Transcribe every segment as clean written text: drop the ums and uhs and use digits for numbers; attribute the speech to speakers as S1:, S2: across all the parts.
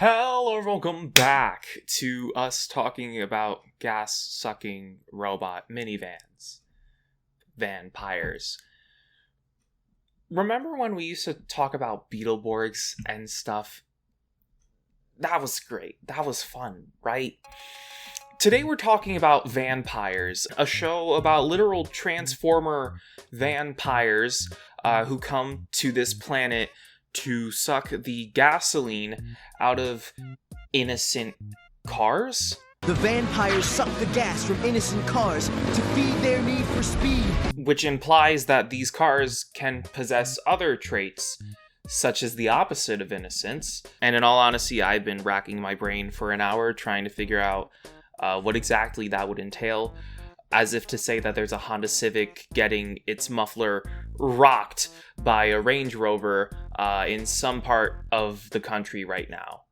S1: Hello, welcome back to us talking about gas-sucking robot minivans. Van-pires. Remember when we used to talk about Beetleborgs and stuff? That was great. That was fun, right? Today we're talking about Van-pires, a show about literal transformer vampires who come to this planet to suck the gasoline out of innocent cars?
S2: The vampires suck the gas from innocent cars to feed their need for speed.
S1: Which implies that these cars can possess other traits, such as the opposite of innocence. And in all honesty, I've been racking my brain for an hour trying to figure out what exactly that would entail, as if to say that there's a Honda Civic getting its muffler rocked by a Range Rover in some part of the country right now,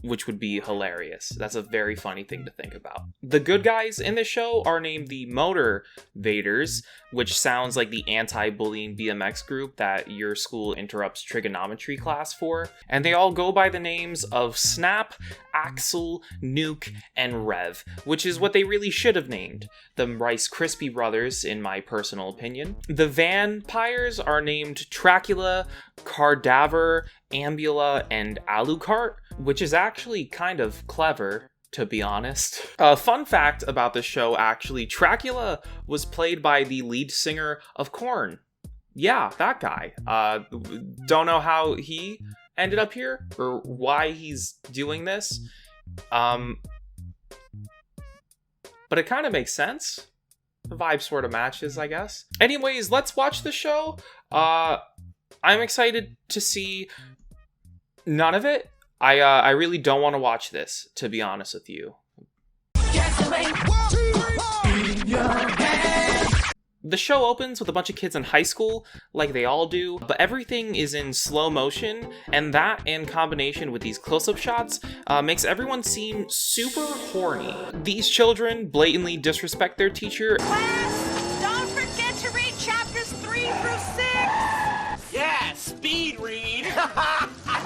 S1: which would be hilarious. That's a very funny thing to think about. The good guys in this show are named the Motor Vaders, which sounds like the anti-bullying BMX group that your school interrupts trigonometry class for. And they all go by the names of Snap, Axel, Nuke, and Rev, which is what they really should have named the Rice Krispie brothers, in my personal opinion. The Vanpires are named Tracula, Cardaver, Ambula, and Alucard, which is actually kind of clever, to be honest. A fun fact about the show, actually, Tracula was played by the lead singer of Korn. Yeah, that guy. Don't know how he ended up here, or why he's doing this. But it kind of makes sense. The vibe sort of matches, I guess. Anyways, let's watch the show. I'm excited to see none of it. I really don't want to watch this, to be honest with you. The show opens with a bunch of kids in high school, like they all do, but everything is in slow motion, and that, in combination with these close-up shots, makes everyone seem super horny. These children blatantly disrespect their teacher.
S3: Class, don't forget to read chapters 3 through 6!
S4: Yeah, speed read!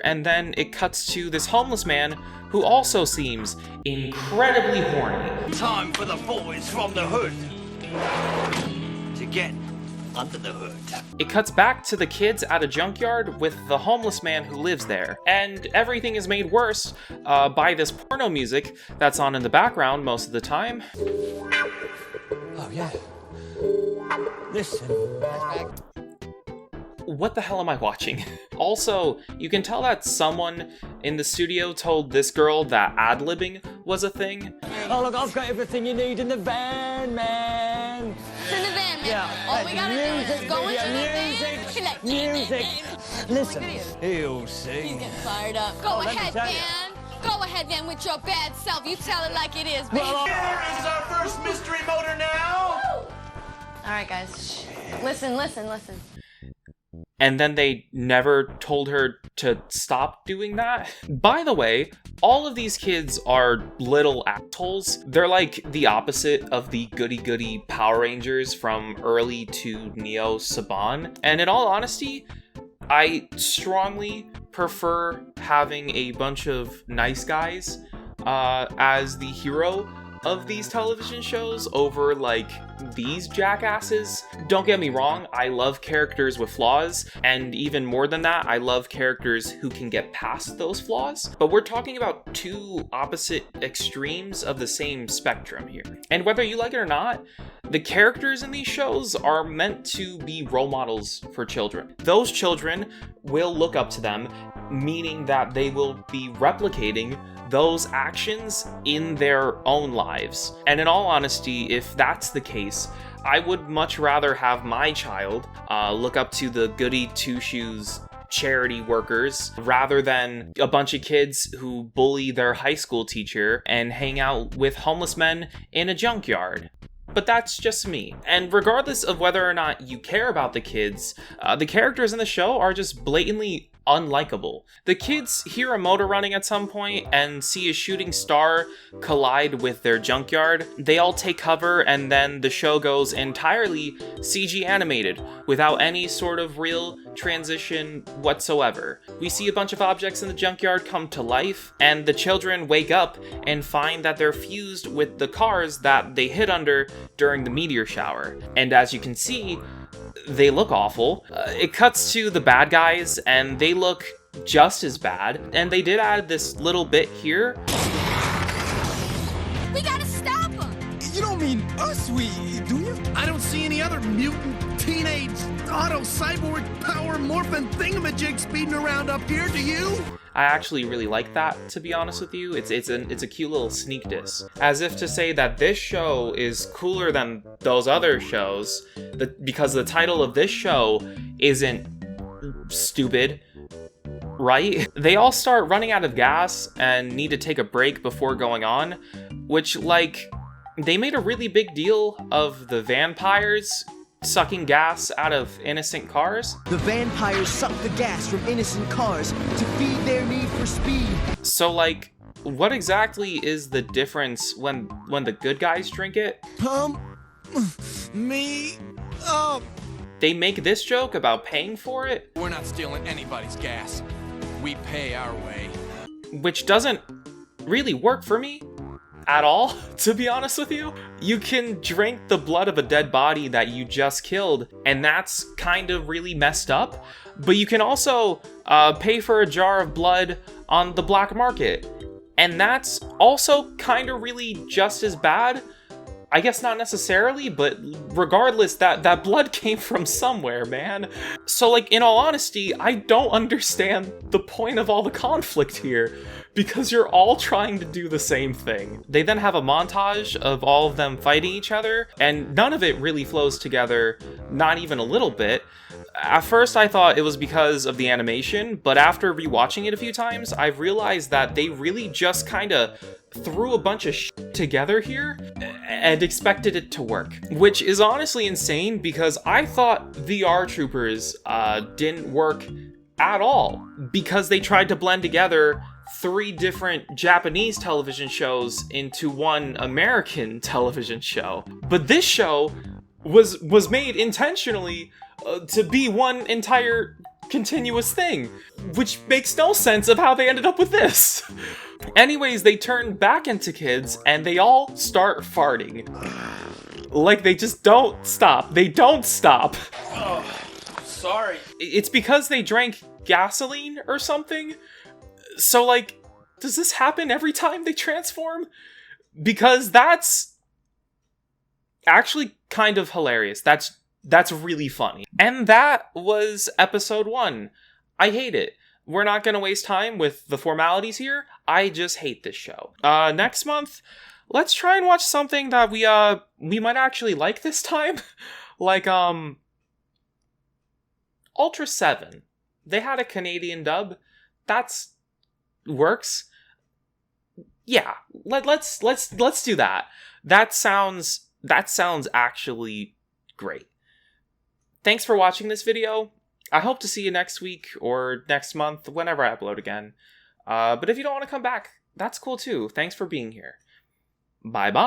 S1: And then it cuts to this homeless man who also seems incredibly horny.
S4: Time for the boys from the hood to get under the hood.
S1: It cuts back to the kids at a junkyard with the homeless man who lives there. And everything is made worse by this porno music that's on in the background most of the time.
S4: Oh, yeah. Listen.
S1: What the hell am I watching? Also, you can tell that someone in the studio told this girl that ad-libbing was a thing.
S2: Oh look, I've got everything you need in the van, man.
S5: It's in the van, man.
S2: Yeah,
S5: All we gotta do is just go into the
S2: music,
S5: van. Like,
S2: music. Listen, he'll
S5: He's
S2: sing.
S5: getting fired up. Go
S2: let me
S5: ahead,
S2: tell ya.
S5: Van. Go ahead, Van, with your bad self. You tell it like it is, baby.
S4: Here is our first mystery motor now.
S5: All right, guys. Shh. Listen.
S1: And then they never told her to stop doing that. By the way, all of these kids are little assholes. They're like the opposite of the goody-goody Power Rangers from early to Neo Saban. And in all honesty, I strongly prefer having a bunch of nice guys as the hero of these television shows over, like, these jackasses. Don't get me wrong, I love characters with flaws, and even more than that, I love characters who can get past those flaws. But we're talking about two opposite extremes of the same spectrum here. And whether you like it or not, the characters in these shows are meant to be role models for children. Those children will look up to them, meaning that they will be replicating those actions in their own lives. And in all honesty, if that's the case, I would much rather have my child look up to the goody two-shoes charity workers rather than a bunch of kids who bully their high school teacher and hang out with homeless men in a junkyard. But that's just me. And regardless of whether or not you care about the kids, the characters in the show are just blatantly unlikable. The kids hear a motor running at some point and see a shooting star collide with their junkyard. They all take cover, and then the show goes entirely CG animated without any sort of real transition whatsoever. We see a bunch of objects in the junkyard come to life, and the children wake up and find that they're fused with the cars that they hid under during the meteor shower. And as you can see, they look awful. It cuts to the bad guys, and they look just as bad. And they did add this little bit here.
S5: We gotta stop him!
S2: You don't mean us, do you?
S6: I don't see any other mutant, teenage, auto-cyborg, power-morphin thingamajig speeding around up here, do you?
S1: I actually really like that, to be honest with you. It's a cute little sneak diss. As if to say that this show is cooler than those other shows, because the title of this show isn't stupid, right? They all start running out of gas and need to take a break before going on, which, like, they made a really big deal of the Van-pires sucking gas out of innocent cars.
S2: The Van-pires suck the gas from innocent cars to feed their need for speed.
S1: So, like, what exactly is the difference when the good guys drink it?
S6: Me?
S1: They make this joke about paying for it,
S7: We're not stealing anybody's gas. We pay our way.
S1: which doesn't really work for me at all, to be honest with you. You can drink the blood of a dead body that you just killed, and that's kind of really messed up. But you can also pay for a jar of blood on the black market, and that's also kind of really just as bad. I guess not necessarily, but regardless, that blood came from somewhere, man. So, like, in all honesty, I don't understand the point of all the conflict here, because you're all trying to do the same thing. They then have a montage of all of them fighting each other, and none of it really flows together, not even a little bit. At first, I thought it was because of the animation, but after rewatching it a few times, I've realized that they really just kind of threw a bunch of shit together here and expected it to work, which is honestly insane, because I thought VR Troopers didn't work at all, because they tried to blend together 3 different Japanese television shows into one American television show. But this show was made intentionally to be one entire continuous thing, which makes no sense of how they ended up with this. Anyways, they turn back into kids, and they all start farting. Like, they just don't stop. They don't stop.
S7: Oh, sorry.
S1: It's because they drank gasoline or something. So, like, does this happen every time they transform? Because that's actually kind of hilarious. That's really funny. And that was episode 1. I hate it. We're not going to waste time with the formalities here. I just hate this show. Next month, let's try and watch something that we might actually like this time. Like, Ultra 7. They had a Canadian dub. That's works. Yeah, let's do that. That sounds actually great. Thanks for watching this video. I hope to see you next week or next month, whenever I upload again. But if you don't want to come back, that's cool too. Thanks for being here. Bye-bye.